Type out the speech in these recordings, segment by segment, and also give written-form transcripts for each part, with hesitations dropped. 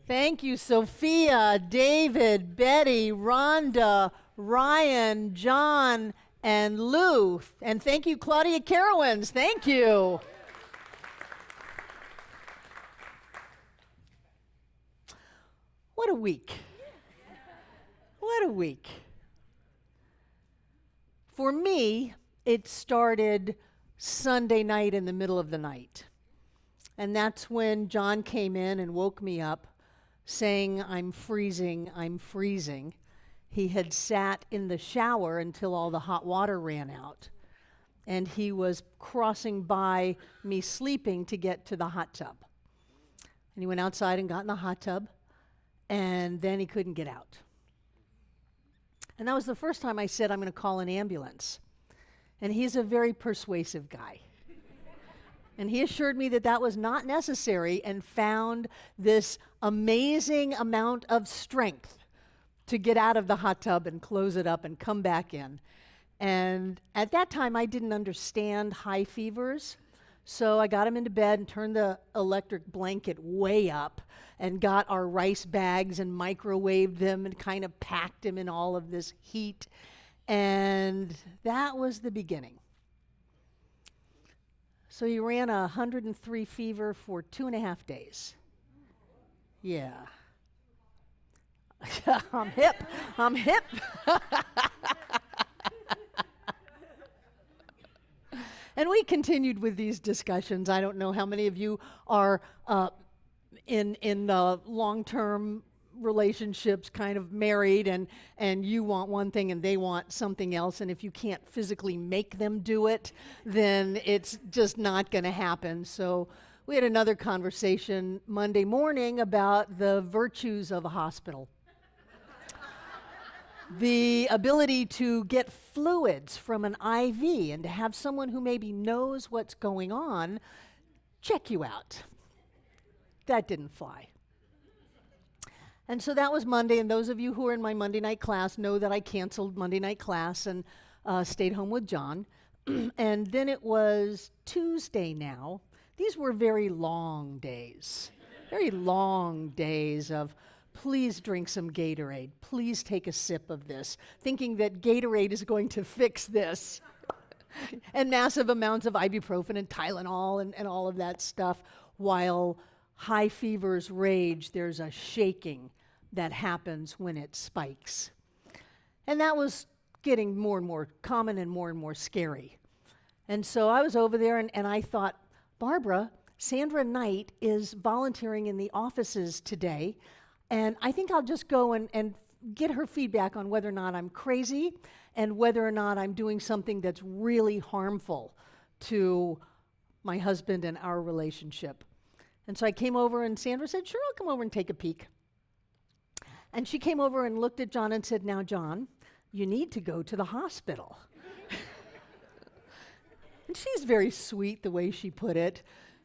Thank you, Sophia, David, Betty, Rhonda, Ryan, John, and Lou. And thank you, Claudia Carowins. Thank you. What a week. What a week. For me, it started Sunday night in the middle of the night. And that's when John came in and woke me up saying, "I'm freezing, I'm freezing." He had sat in the shower until all the hot water ran out. And he was crossing by me sleeping to get to the hot tub. And he went outside and got in the hot tub, and then he couldn't get out. And that was the first time I said, "I'm going to call an ambulance." And he's a very persuasive guy. And he assured me that that was not necessary and found this amazing amount of strength to get out of the hot tub and close it up and come back in. And at that time, I didn't understand high fevers. So I got him into bed and turned the electric blanket way up and got our rice bags and microwaved them and kind of packed him in all of this heat. And that was the beginning. So he ran a 103 fever for 2.5 days. Yeah. I'm hip. I'm hip. And we continued with these discussions. I don't know how many of you are in long-term relationships, kind of married, and you want one thing and they want something else, and if you can't physically make them do it, then it's just not going to happen. So we had another conversation Monday morning about the virtues of a hospital. The ability to get fluids from an IV and to have someone who maybe knows what's going on check you out. That didn't fly. And so that was Monday, and those of you who are in my Monday night class know that I canceled Monday night class and stayed home with John. And then it was Tuesday now. These were very long days of please drink some Gatorade, please take a sip of this, thinking that Gatorade is going to fix this. And massive amounts of ibuprofen and Tylenol and all of that stuff. While high fevers rage, there's a shaking that happens when it spikes. And that was getting more and more common and more scary. And so I was over there and I thought, Barbara, Sandra Knight is volunteering in the offices today, and I think I'll just go and get her feedback on whether or not I'm crazy and whether or not I'm doing something that's really harmful to my husband and our relationship. And so I came over and Sandra said, "Sure, I'll come over and take a peek." And she came over and looked at John and said, "Now, John, you need to go to the hospital." And she's very sweet the way she put it.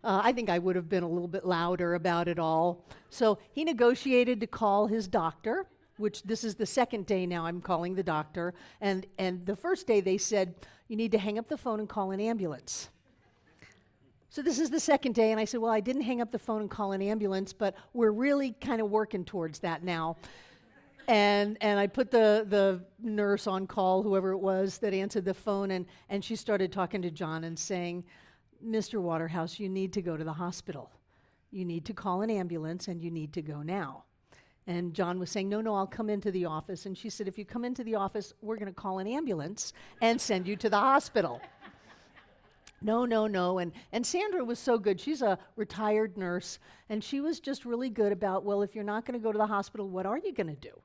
I think I would have been a little bit louder about it all. So he negotiated to call his doctor, which this is the second day now I'm calling the doctor. And the first day they said, "You need to hang up the phone and call an ambulance." So this is the second day, and I said, "Well, I didn't hang up the phone and call an ambulance, but we're really kind of working towards that now." And I put the nurse on call, whoever it was that answered the phone, and she started talking to John and saying, "Mr. Waterhouse, you need to go to the hospital. You need to call an ambulance, and you need to go now." And John was saying, no, I'll come into the office. And she said, "If you come into the office, we're going to call an ambulance and send you to the hospital." No. And Sandra was so good. She's a retired nurse, and she was just really good about, well, if you're not going to go to the hospital, what are you going to do?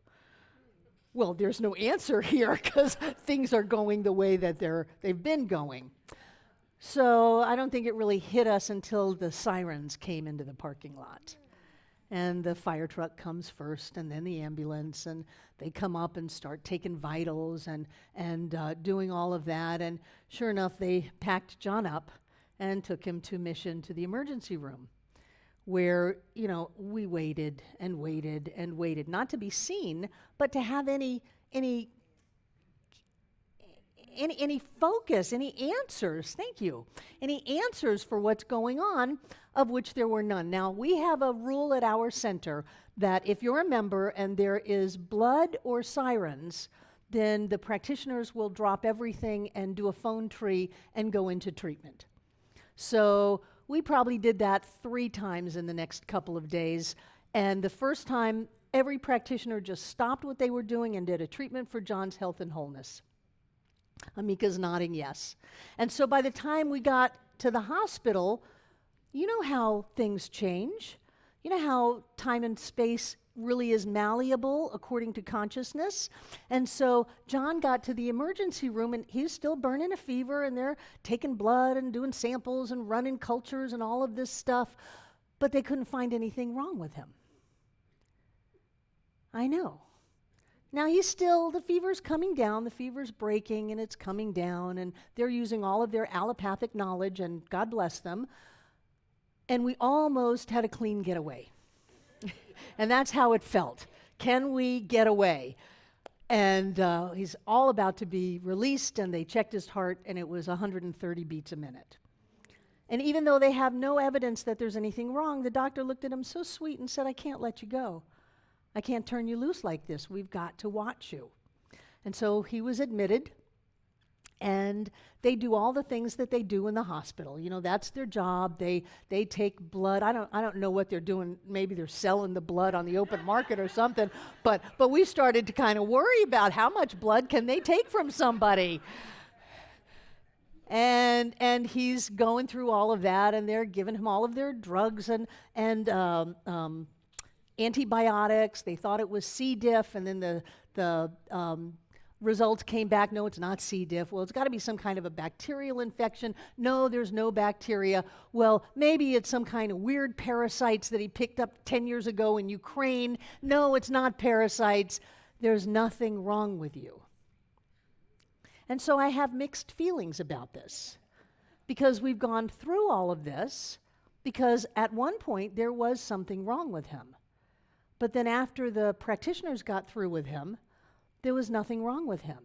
Well, there's no answer here because things are going the way that they've been going. So I don't think it really hit us until the sirens came into the parking lot. And the fire truck comes first, and then the ambulance, and they come up and start taking vitals and doing all of that. And sure enough, they packed John up and took him to Mission to the emergency room, where, we waited and waited and waited, not to be seen, but to have any any focus, any answers, thank you, any answers for what's going on, of which there were none. Now, we have a rule at our center that if you're a member and there is blood or sirens, then the practitioners will drop everything and do a phone tree and go into treatment. So we probably did that 3 times in the next couple of days. And the first time, every practitioner just stopped what they were doing and did a treatment for John's health and wholeness. Amika's nodding yes. And so by the time we got to the hospital, you know how things change. You know how time and space really is malleable according to consciousness. And so John got to the emergency room and he's still burning a fever and they're taking blood and doing samples and running cultures and all of this stuff, but they couldn't find anything wrong with him. I know. Now the fever's coming down, the fever's breaking and it's coming down and they're using all of their allopathic knowledge and God bless them. And we almost had a clean getaway. And that's how it felt. Can we get away? And he's all about to be released, and they checked his heart, and it was 130 beats a minute. And even though they have no evidence that there's anything wrong, the doctor looked at him so sweet and said, I can't let you go. I can't turn you loose like this. We've got to watch you. And so he was admitted, and they do all the things that they do in the hospital. You know, that's their job. They take blood. I don't know what they're doing. Maybe they're selling the blood on the open market or something. But we started to kind of worry about how much blood can they take from somebody. And he's going through all of that, and they're giving him all of their drugs and antibiotics. They thought it was C. diff, and then the results came back, no, it's not C. diff. Well, it's got to be some kind of a bacterial infection. No, there's no bacteria. Well, maybe it's some kind of weird parasites that he picked up 10 years ago in Ukraine. No, it's not parasites. There's nothing wrong with you. And so I have mixed feelings about this because we've gone through all of this because at one point there was something wrong with him. But then after the practitioners got through with him, there was nothing wrong with him.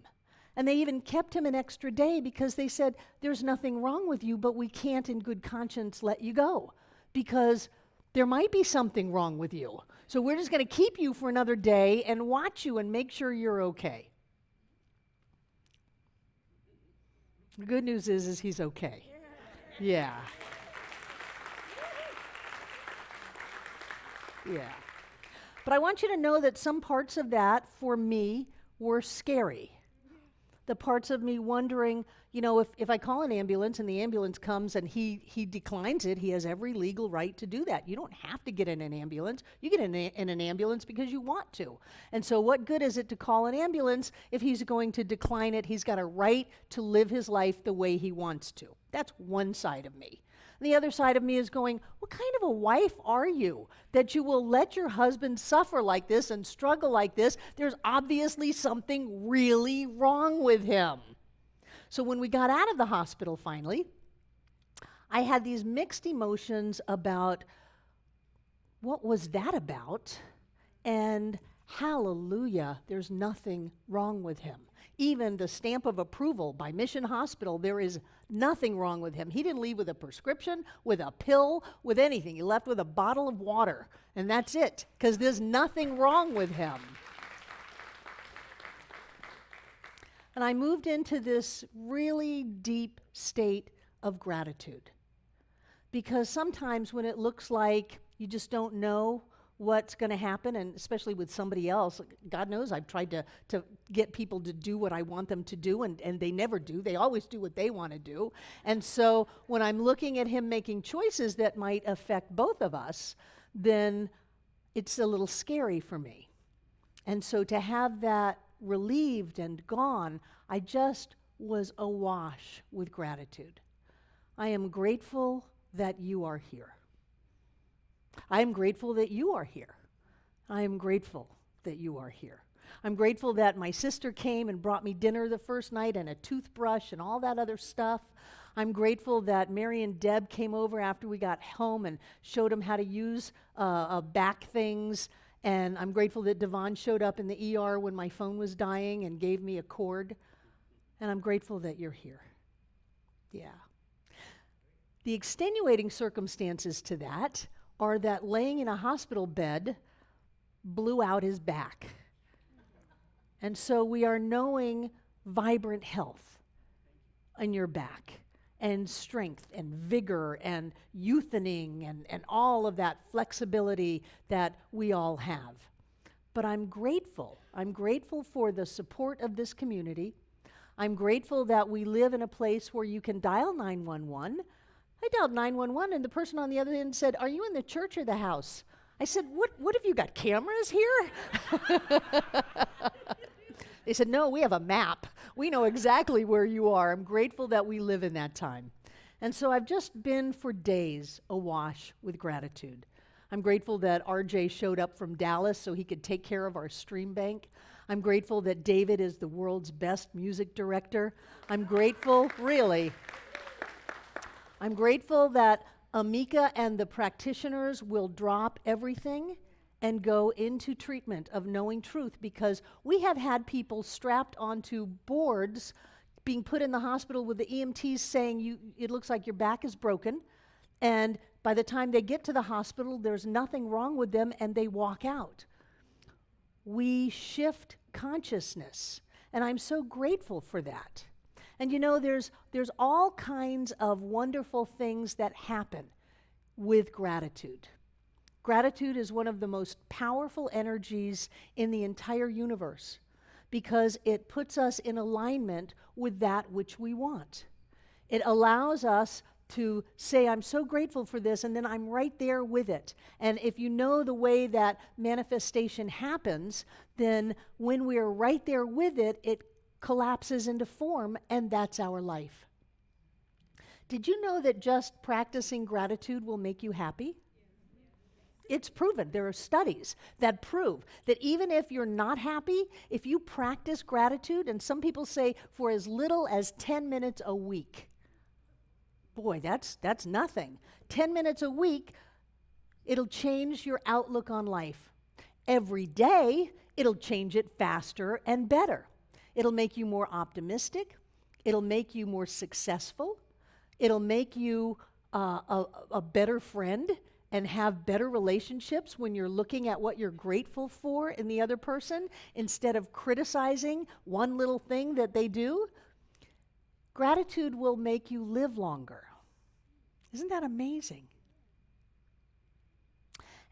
And they even kept him an extra day because they said, there's nothing wrong with you, but we can't in good conscience let you go because there might be something wrong with you. So we're just going to keep you for another day and watch you and make sure you're okay. The good news is he's okay. Yeah. Yeah. But I want you to know that some parts of that, for me, were scary. The parts of me wondering, you know, if I call an ambulance and the ambulance comes and he declines it, he has every legal right to do that. You don't have to get in an ambulance. You get in an ambulance because you want to. And so what good is it to call an ambulance if he's going to decline it? He's got a right to live his life the way he wants to. That's one side of me. The other side of me is going, what kind of a wife are you that you will let your husband suffer like this and struggle like this? There's obviously something really wrong with him. So when we got out of the hospital finally, I had these mixed emotions about what was that about? And hallelujah, there's nothing wrong with him. Even the stamp of approval by Mission Hospital, there is nothing wrong with him. He didn't leave with a prescription, with a pill, with anything. He left with a bottle of water, and that's it, because there's nothing wrong with him. And I moved into this really deep state of gratitude, because sometimes when it looks like you just don't know what's going to happen, and especially with somebody else, God knows I've tried to get people to do what I want them to do, and they never do. They always do what they want to do. And so when I'm looking at him making choices that might affect both of us, then it's a little scary for me. And so to have that relieved and gone, I just was awash with gratitude. I am grateful that you are here. I am grateful that you are here. I am grateful that you are here. I'm grateful that my sister came and brought me dinner the first night and a toothbrush and all that other stuff. I'm grateful that Mary and Deb came over after we got home and showed them how to use back things. And I'm grateful that Devon showed up in the ER when my phone was dying and gave me a cord. And I'm grateful that you're here. Yeah. The extenuating circumstances to that are that laying in a hospital bed blew out his back. And so we are knowing vibrant health in your back, and strength and vigor and youthening and all of that flexibility that we all have. But I'm grateful. I'm grateful for the support of this community. I'm grateful that we live in a place where you can dial 911. I dialed 911 and the person on the other end said, "Are you in the church or the house?" I said, what have you got, cameras here? They said, "No, we have a map. We know exactly where you are." I'm grateful that we live in that time. And so I've just been for days awash with gratitude. I'm grateful that RJ showed up from Dallas so he could take care of our stream bank. I'm grateful that David is the world's best music director. I'm grateful, really. I'm grateful that Amika and the practitioners will drop everything and go into treatment of knowing truth, because we have had people strapped onto boards being put in the hospital with the EMTs saying, it looks like your back is broken. And by the time they get to the hospital, there's nothing wrong with them and they walk out. We shift consciousness, and I'm so grateful for that. And you know, there's all kinds of wonderful things that happen with gratitude. Gratitude is one of the most powerful energies in the entire universe because it puts us in alignment with that which we want. It allows us to say, "I'm so grateful for this," and then I'm right there with it. And if you know the way that manifestation happens, then when we are right there with it, it collapses into form, and that's our life. Did you know that just practicing gratitude will make you happy? It's proven. There are studies that prove that even if you're not happy, if you practice gratitude, and some people say for as little as 10 minutes a week, boy, that's nothing. 10 minutes a week, it'll change your outlook on life. Every day, it'll change it faster and better. It'll make you more optimistic. It'll make you more successful. It'll make you a better friend and have better relationships when you're looking at what you're grateful for in the other person instead of criticizing one little thing that they do. Gratitude will make you live longer. Isn't that amazing?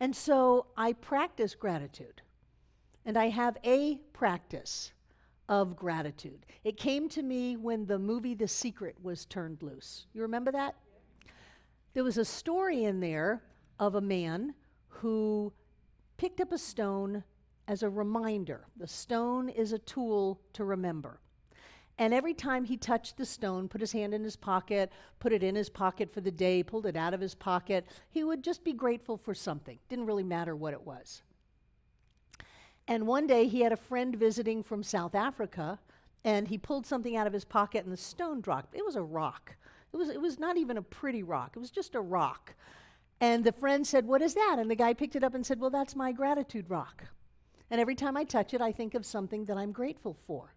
And so I practice gratitude, and I have a practice of gratitude. It came to me when the movie The Secret was turned loose. You remember that? There was a story in there of a man who picked up a stone as a reminder. The stone is a tool to remember. And every time he touched the stone, put his hand in his pocket, put it in his pocket for the day, pulled it out of his pocket, he would just be grateful for something. Didn't really matter what it was. And one day he had a friend visiting from South Africa, and he pulled something out of his pocket and the stone dropped. It was a rock. It was not even a pretty rock. It was just a rock. And the friend said, "What is that?" And the guy picked it up and said, "Well, that's my gratitude rock. And every time I touch it, I think of something that I'm grateful for."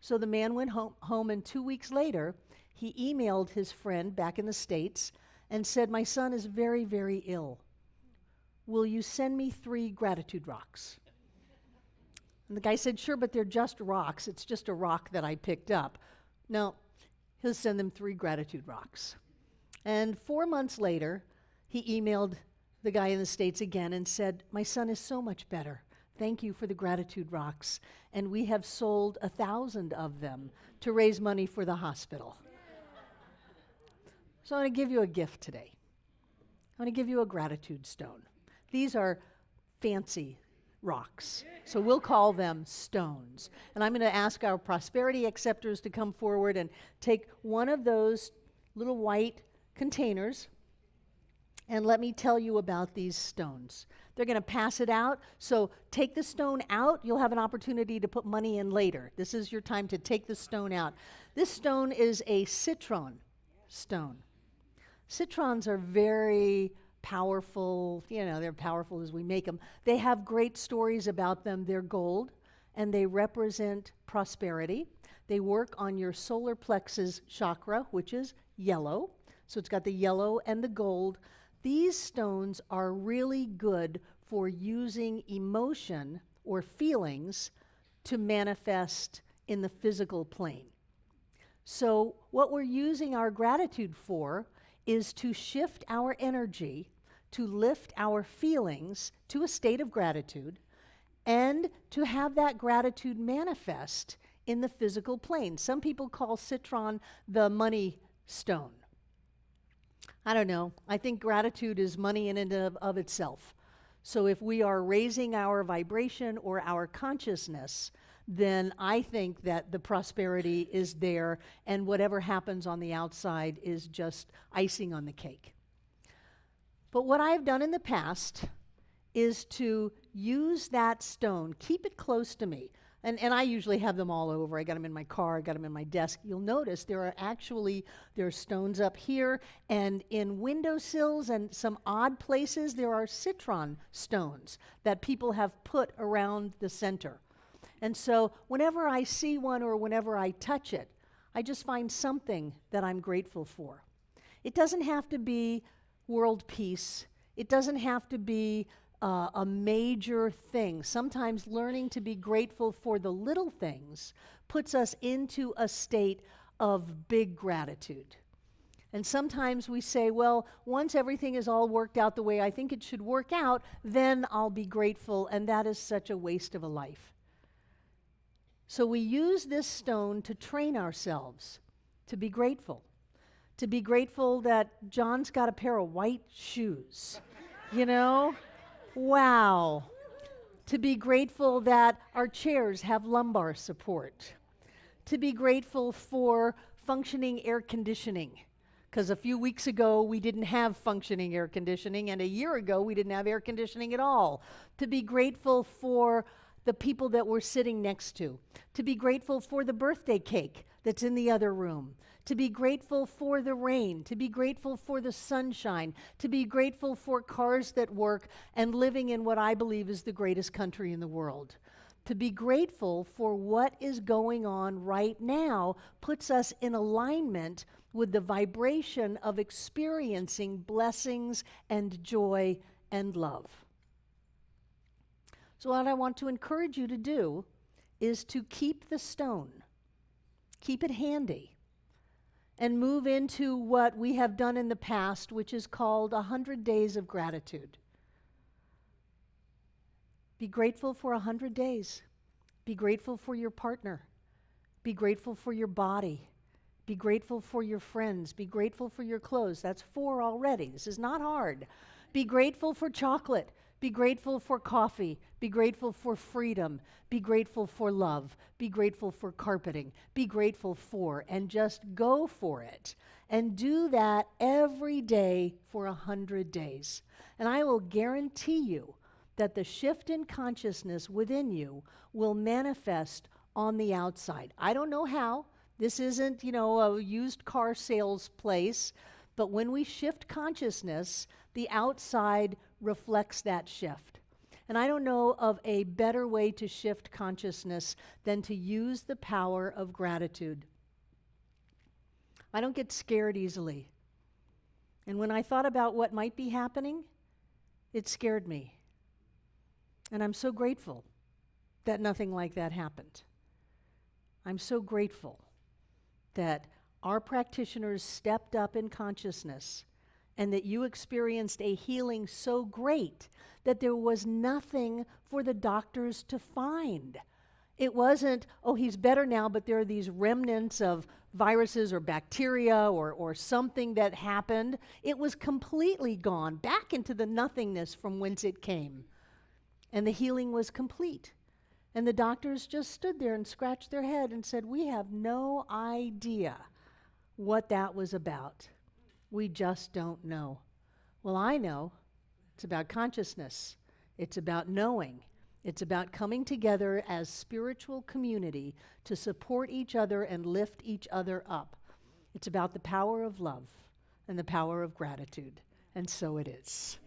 So the man went home, and 2 weeks later, he emailed his friend back in the States and said, "My son is very, very ill. Will you send me 3 gratitude rocks?" And the guy said, "Sure, but they're just rocks. It's just a rock that I picked up." No, he'll send them 3 gratitude rocks. And 4 months later, he emailed the guy in the States again and said, "My son is so much better. Thank you for the gratitude rocks. And we have sold 1,000 of them to raise money for the hospital." So I'm going to give you a gift today. I'm going to give you a gratitude stone. These are fancy rocks, so we'll call them stones. And I'm going to ask our prosperity acceptors to come forward and take one of those little white containers, and let me tell you about these stones. They're going to pass it out, so take the stone out. You'll have an opportunity to put money in later. This is your time to take the stone out. This stone is a citron stone. Citrons are very powerful. You know, they're powerful as we make them. They have great stories about them. They're gold, and they represent prosperity. They work on your solar plexus chakra, which is yellow. So it's got the yellow and the gold. These stones are really good for using emotion or feelings to manifest in the physical plane. So what we're using our gratitude for is to shift our energy, to lift our feelings to a state of gratitude, and to have that gratitude manifest in the physical plane. Some people call citron the money stone. I don't know. I think gratitude is money in and of itself. So if we are raising our vibration or our consciousness, then I think that the prosperity is there, and whatever happens on the outside is just icing on the cake. But what I've done in the past is to use that stone, keep it close to me. And I usually have them all over. I got them in my car, I got them in my desk. You'll notice there are stones up here, and in windowsills and some odd places, there are citron stones that people have put around the center. And so whenever I see one or whenever I touch it, I just find something that I'm grateful for. It doesn't have to be world peace. It doesn't have to be a major thing. Sometimes learning to be grateful for the little things puts us into a state of big gratitude. And sometimes we say, well, once everything is all worked out the way I think it should work out, then I'll be grateful, and that is such a waste of a life. So we use this stone to train ourselves to be grateful. To be grateful that John's got a pair of white shoes, you know? Wow. To be grateful that our chairs have lumbar support. To be grateful for functioning air conditioning. Because a few weeks ago, we didn't have functioning air conditioning, and a year ago, we didn't have air conditioning at all. To be grateful for the people that we're sitting next to. To be grateful for the birthday cake that's in the other room. To be grateful for the rain, to be grateful for the sunshine, to be grateful for cars that work, and living in what I believe is the greatest country in the world. To be grateful for what is going on right now puts us in alignment with the vibration of experiencing blessings and joy and love. So what I want to encourage you to do is to keep the stone, keep it handy, and move into what we have done in the past, which is called 100 Days of Gratitude. Be grateful for 100 days. Be grateful for your partner. Be grateful for your body. Be grateful for your friends. Be grateful for your clothes. That's 4 already. This is not hard. Be grateful for chocolate. Be grateful for coffee. Be grateful for freedom. Be grateful for love. Be grateful for carpeting. Be grateful for, and just go for it. And do that every day for 100 days. And I will guarantee you that the shift in consciousness within you will manifest on the outside. I don't know how. This isn't, a used car sales place. But when we shift consciousness, the outside reflects that shift. And I don't know of a better way to shift consciousness than to use the power of gratitude. I don't get scared easily. And when I thought about what might be happening, it scared me. And I'm so grateful that nothing like that happened. I'm so grateful that our practitioners stepped up in consciousness and that you experienced a healing so great that there was nothing for the doctors to find. It wasn't, oh, he's better now, but there are these remnants of viruses or bacteria or something that happened. It was completely gone, back into the nothingness from whence it came. And the healing was complete. And the doctors just stood there and scratched their head and said, we have no idea what that was about. We just don't know. Well, I know. It's about consciousness. It's about knowing. It's about coming together as spiritual community to support each other and lift each other up. It's about the power of love and the power of gratitude. And so it is.